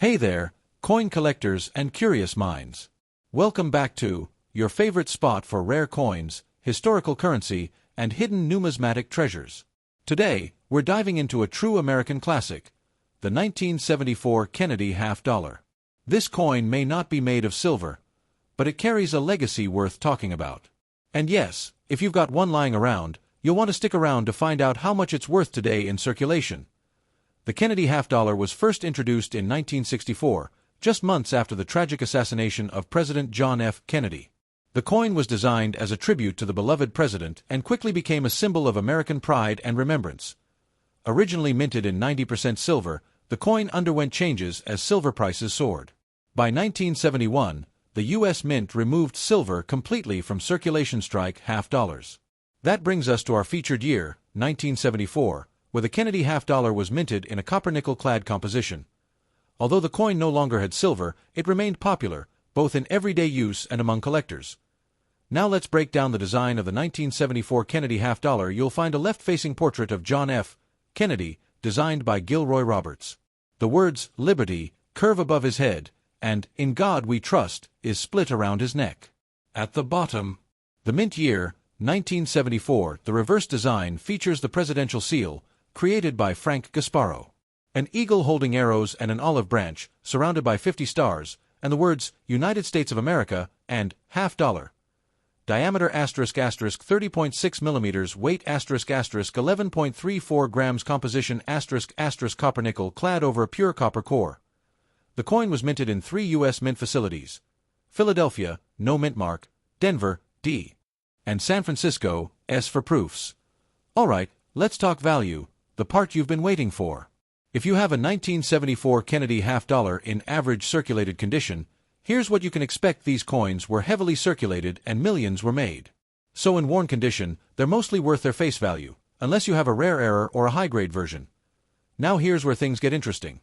Hey there, coin collectors and curious minds. Welcome back to your favorite spot for rare coins, historical currency, and hidden numismatic treasures. Today, we're diving into a true American classic, the 1974 Kennedy half-dollar. This coin may not be made of silver, but it carries a legacy worth talking about. And yes, if you've got one lying around, you'll want to stick around to find out how much it's worth today in circulation. The Kennedy half-dollar was first introduced in 1964, just months after the tragic assassination of President John F. Kennedy. The coin was designed as a tribute to the beloved president and quickly became a symbol of American pride and remembrance. Originally minted in 90% silver, the coin underwent changes as silver prices soared. By 1971, the U.S. Mint removed silver completely from circulation, strike half-dollars. That brings us to our featured year, 1974, where the Kennedy half-dollar was minted in a copper-nickel-clad composition. Although the coin no longer had silver, it remained popular, both in everyday use and among collectors. Now let's break down the design of the 1974 Kennedy half-dollar. You'll find a left-facing portrait of John F. Kennedy, designed by Gilroy Roberts. The words, "Liberty," curve above his head, and "In God We Trust" is split around his neck. At the bottom, the mint year, 1974, the reverse design features the presidential seal, created by Frank Gasparo. An eagle holding arrows and an olive branch, surrounded by 50 stars, and the words, "United States of America," and "half-dollar." Diameter ** 30.6 millimeters, weight * 11.34 grams, composition ** copper-nickel clad over a pure copper core. The coin was minted in 3 U.S. mint facilities: Philadelphia, no mint mark; Denver, D; and San Francisco, S for proofs. Alright, let's talk value, the part you've been waiting for. If you have a 1974 Kennedy half-dollar in average circulated condition, here's what you can expect. These coins were heavily circulated and millions were made. So in worn condition, they're mostly worth their face value, unless you have a rare error or a high-grade version. Now here's where things get interesting.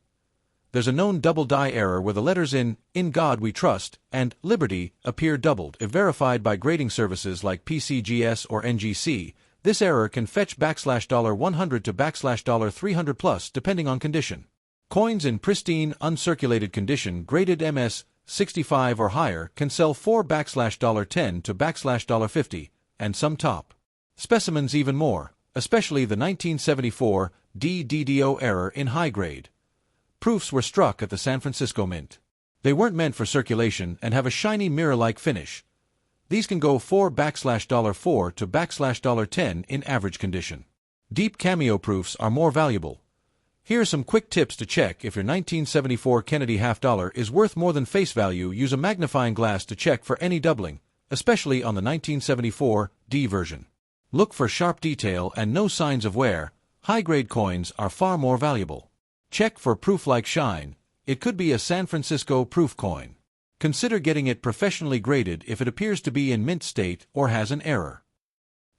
There's a known double die error where the letters in God We Trust and Liberty appear doubled. If verified by grading services like PCGS or NGC, this error can fetch $100 to $300 plus depending on condition. Coins in pristine, uncirculated condition graded MS 65 or higher can sell for $10 to $50, and some top specimens even more, especially the 1974 DDDO error in high grade. Proofs were struck at the San Francisco Mint. They weren't meant for circulation and have a shiny mirror-like finish. These can go for $4 to $10 in average condition. Deep cameo proofs are more valuable. Here are some quick tips to check if your 1974 Kennedy half-dollar is worth more than face value. Use a magnifying glass to check for any doubling, especially on the 1974 D version. Look for sharp detail and no signs of wear. High-grade coins are far more valuable. Check for proof-like shine. It could be a San Francisco proof coin. Consider getting it professionally graded if it appears to be in mint state or has an error.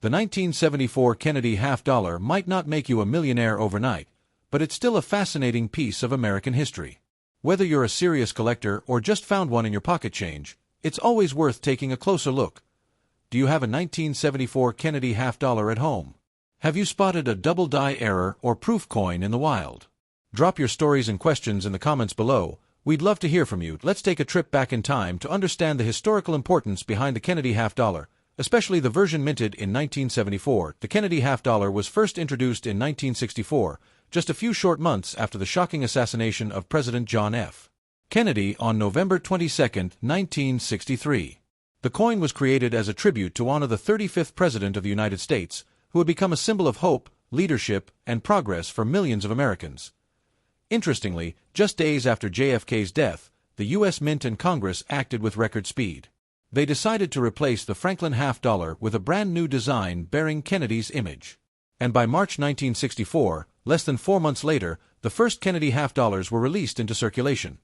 The 1974 Kennedy half-dollar might not make you a millionaire overnight, but it's still a fascinating piece of American history. Whether you're a serious collector or just found one in your pocket change, it's always worth taking a closer look. Do you have a 1974 Kennedy half-dollar at home? Have you spotted a double die error or proof coin in the wild? Drop your stories and questions in the comments below. We'd love to hear from you. Let's take a trip back in time to understand the historical importance behind the Kennedy half-dollar, especially the version minted in 1974. The Kennedy half-dollar was first introduced in 1964, just a few short months after the shocking assassination of President John F. Kennedy on November 22, 1963. The coin was created as a tribute to honor the 35th President of the United States, who had become a symbol of hope, leadership, and progress for millions of Americans. Interestingly, just days after JFK's death, the U.S. Mint and Congress acted with record speed. They decided to replace the Franklin half-dollar with a brand new design bearing Kennedy's image. And by March 1964, less than 4 months later, the first Kennedy half-dollars were released into circulation.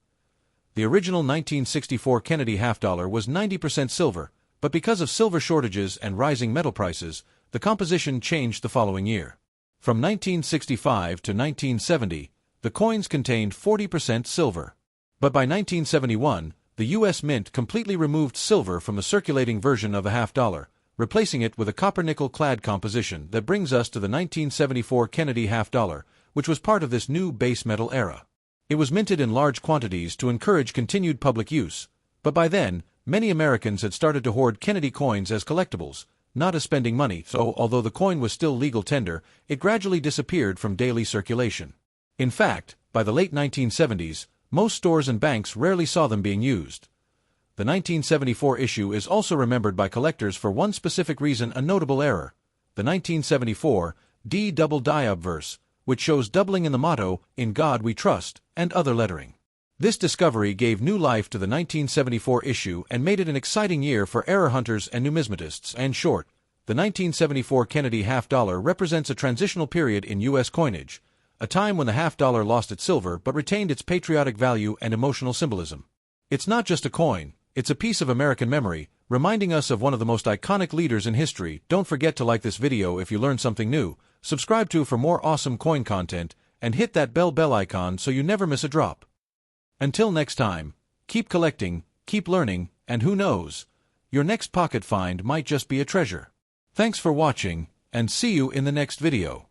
The original 1964 Kennedy half-dollar was 90% silver, but because of silver shortages and rising metal prices, the composition changed the following year. From 1965 to 1970, the coins contained 40% silver. But by 1971, the U.S. Mint completely removed silver from the circulating version of the half-dollar, replacing it with a copper-nickel-clad composition. That brings us to the 1974 Kennedy half-dollar, which was part of this new base metal era. It was minted in large quantities to encourage continued public use, but by then, many Americans had started to hoard Kennedy coins as collectibles, not as spending money, so although the coin was still legal tender, it gradually disappeared from daily circulation. In fact, by the late 1970s, most stores and banks rarely saw them being used. The 1974 issue is also remembered by collectors for one specific reason, a notable error: the 1974 D-double die-up verse, which shows doubling in the motto, "In God We Trust," and other lettering. This discovery gave new life to the 1974 issue and made it an exciting year for error hunters and numismatists. And short, the 1974 Kennedy half-dollar represents a transitional period in U.S. coinage, a time when the half-dollar lost its silver but retained its patriotic value and emotional symbolism. It's not just a coin, it's a piece of American memory, reminding us of one of the most iconic leaders in history. Don't forget to like this video if you learned something new, subscribe for more awesome coin content, and hit that bell icon so you never miss a drop. Until next time, keep collecting, keep learning, and who knows, your next pocket find might just be a treasure. Thanks for watching, and see you in the next video.